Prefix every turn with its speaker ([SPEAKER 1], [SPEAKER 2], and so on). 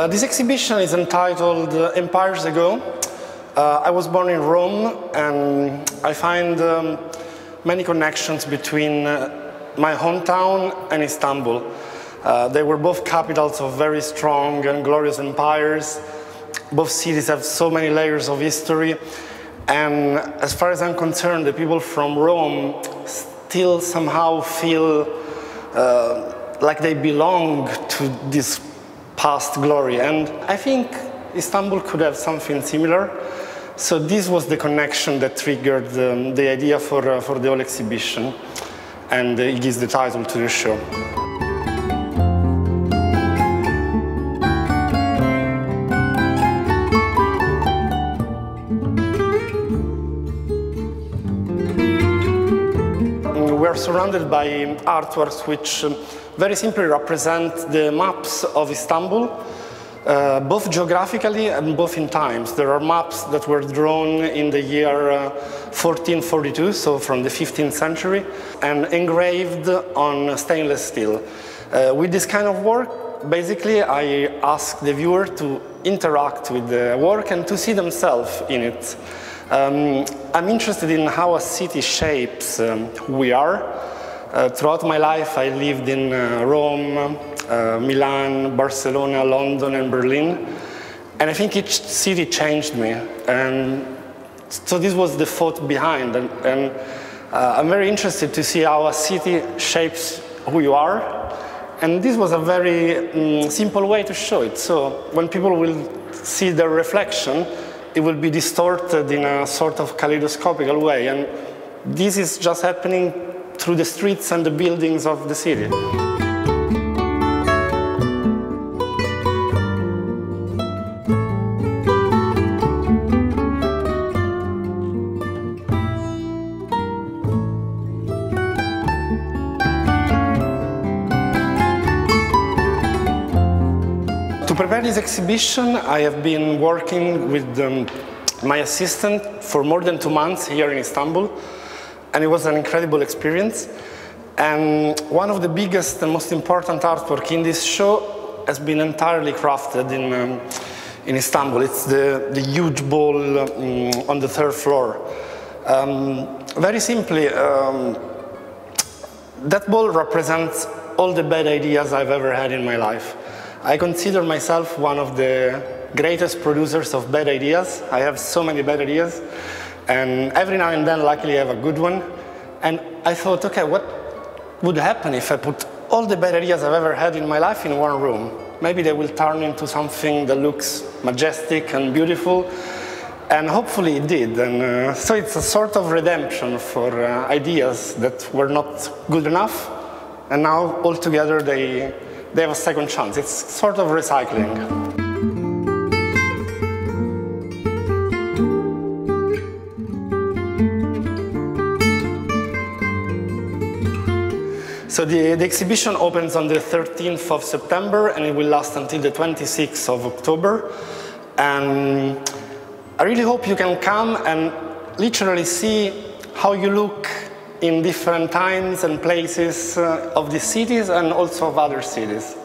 [SPEAKER 1] This exhibition is entitled Empires Ago. I was born in Rome, and I find many connections between my hometown and Istanbul. They were both capitals of very strong and glorious empires. Both cities have so many layers of history. And as far as I'm concerned, the people from Rome still somehow feel like they belong to this past glory. And I think Istanbul could have something similar. So this was the connection that triggered the idea for the whole exhibition. And it gives the title to the show. We are surrounded by artworks which very simply represent the maps of Istanbul, both geographically and both in times. There are maps that were drawn in the year 1442, so from the 15th century, and engraved on stainless steel. With this kind of work, basically I ask the viewer to interact with the work and to see themselves in it. I'm interested in how a city shapes who we are. Throughout my life, I lived in Rome, Milan, Barcelona, London, and Berlin. And I think each city changed me. And so this was the thought behind. And I'm very interested to see how a city shapes who you are. And this was a very simple way to show it. So when people will see their reflection, it will be distorted in a sort of kaleidoscopical way. And this is just happening through the streets and the buildings of the city. To prepare this exhibition, I have been working with my assistant for more than 2 months here in Istanbul, and it was an incredible experience. And one of the biggest and most important artwork in this show has been entirely crafted in Istanbul. It's the huge ball on the 3rd floor. Very simply, that ball represents all the bad ideas I've ever had in my life. I consider myself one of the greatest producers of bad ideas. I have so many bad ideas, and every now and then, luckily, I have a good one. And I thought, okay, what would happen if I put all the bad ideas I've ever had in my life in one room? Maybe they will turn into something that looks majestic and beautiful, and hopefully it did. And so it's a sort of redemption for ideas that were not good enough, and now altogether they have a second chance. It's sort of recycling. So the exhibition opens on the 13th of September, and it will last until the 26th of October. And I really hope you can come and literally see how you look in different times and places of these cities and also of other cities.